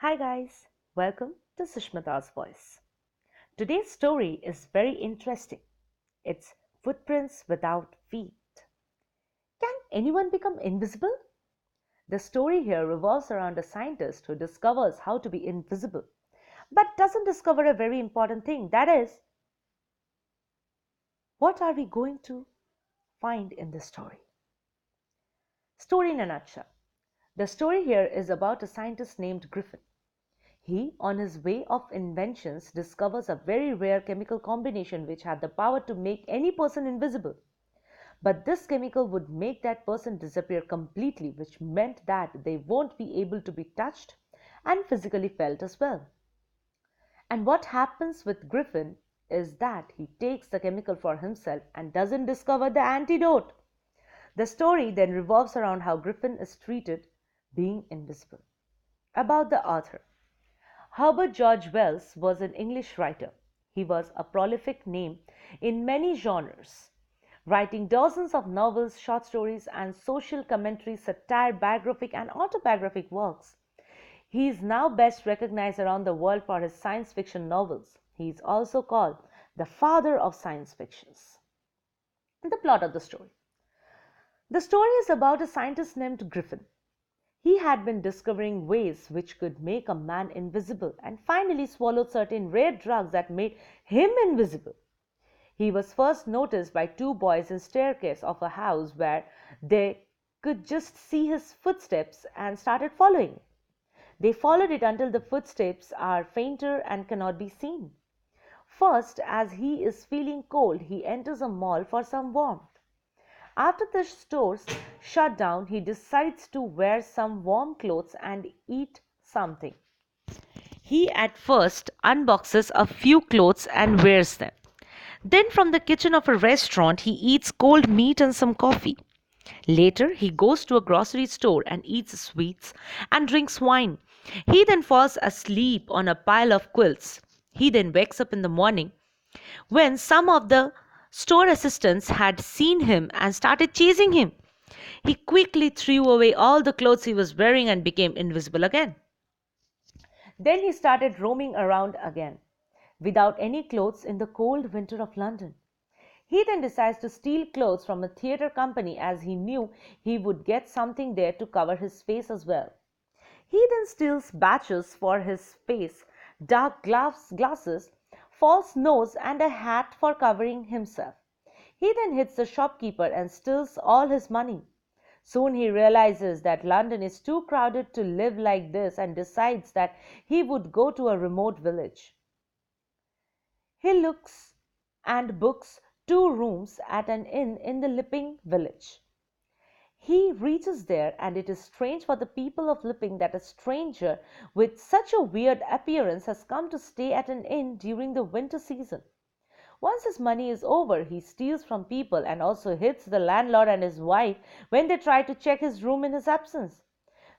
Hi guys, welcome to Susmita's voice. Today's story is very interesting. It's Footprints Without Feet. Can anyone become invisible? The story here revolves around a scientist who discovers how to be invisible, but doesn't discover a very important thing, that is, what are we going to find in this story? Story in a nutshell. The story here is about a scientist named Griffin. He, on his way of inventions, discovers a very rare chemical combination which had the power to make any person invisible. But this chemical would make that person disappear completely, which meant that they won't be able to be touched and physically felt as well. And what happens with Griffin is that he takes the chemical for himself and doesn't discover the antidote. The story then revolves around how Griffin is treated being invisible. About the author. Herbert George Wells was an English writer. He was a prolific name in many genres, writing dozens of novels, short stories, and social commentary, satire, biographic, and autobiographic works. He is now best recognized around the world for his science fiction novels. He is also called the father of science fictions. The plot of the story. The story is about a scientist named Griffin. He had been discovering ways which could make a man invisible and finally swallowed certain rare drugs that made him invisible. He was first noticed by two boys in staircase of a house where they could just see his footsteps and started following. They followed it until the footsteps are fainter and cannot be seen. First, as he is feeling cold, he enters a mall for some warmth. After the stores shut down, he decides to wear some warm clothes and eat something. He at first unboxes a few clothes and wears them. Then, from the kitchen of a restaurant, he eats cold meat and some coffee. Later, he goes to a grocery store and eats sweets and drinks wine. He then falls asleep on a pile of quilts. He then wakes up in the morning when some of the store assistants had seen him and started chasing him. He quickly threw away all the clothes he was wearing and became invisible again. Then he started roaming around again, without any clothes in the cold winter of London. He then decides to steal clothes from a theatre company as he knew he would get something there to cover his face as well. He then steals badges for his face, dark glasses, false nose, and a hat for covering himself. He then hits the shopkeeper and steals all his money. Soon he realizes that London is too crowded to live like this and decides that he would go to a remote village. He looks and books 2 rooms at an inn in the Lipping village. He reaches there, and it is strange for the people of Lipping that a stranger with such a weird appearance has come to stay at an inn during the winter season. Once his money is over, he steals from people and also hits the landlord and his wife when they try to check his room in his absence.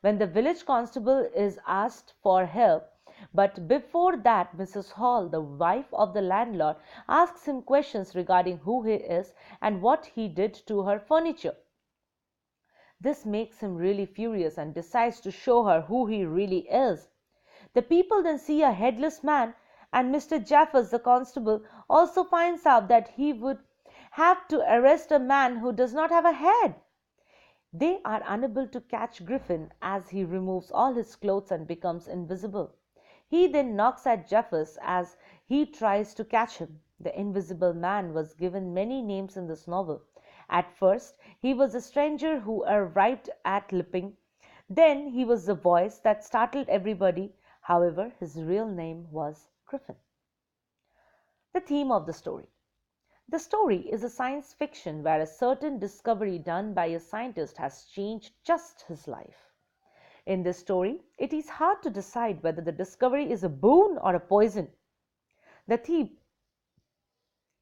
When the village constable is asked for help, but before that, Mrs. Hall, the wife of the landlord, asks him questions regarding who he is and what he did to her furniture. This makes him really furious and decides to show her who he really is. The people then see a headless man, and Mr. Jaffers, the constable, also finds out that he would have to arrest a man who does not have a head. They are unable to catch Griffin as he removes all his clothes and becomes invisible. He then knocks at Jaffers as he tries to catch him. The invisible man was given many names in this novel. At first, he was a stranger who arrived at Lipping. Then he was the voice that startled everybody. However, his real name was Griffin. The theme of the story. The story is a science fiction where a certain discovery done by a scientist has changed just his life. In this story, it is hard to decide whether the discovery is a boon or a poison. The theme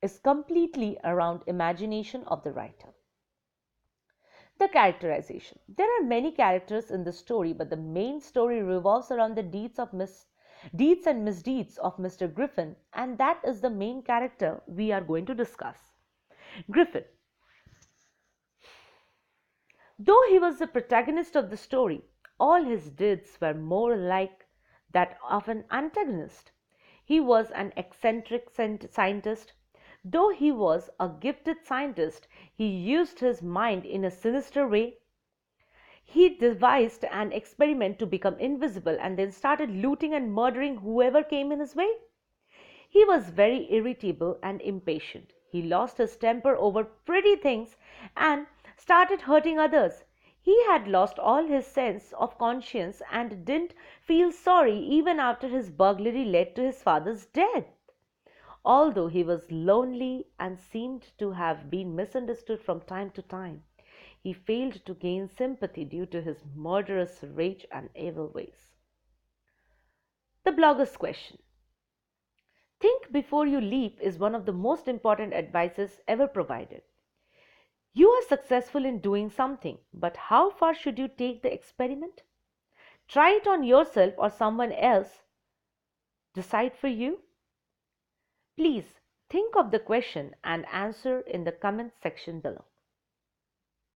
is completely around imagination of the writer. The characterization. There are many characters in the story, but the main story revolves around the deeds and misdeeds of Mr. Griffin, and that is the main character we are going to discuss. Griffin. Though he was the protagonist of the story, all his deeds were more like that of an antagonist. He was an eccentric scientist. Though he was a gifted scientist, he used his mind in a sinister way. He devised an experiment to become invisible and then started looting and murdering whoever came in his way. He was very irritable and impatient. He lost his temper over pretty things and started hurting others. He had lost all his sense of conscience and didn't feel sorry even after his burglary led to his father's death. Although he was lonely and seemed to have been misunderstood from time to time, he failed to gain sympathy due to his murderous rage and evil ways. The blogger's question. Think before you leap is one of the most important advices ever provided. You are successful in doing something, but how far should you take the experiment? Try it on yourself or someone else. Decide for you. Please think of the question and answer in the comment section below.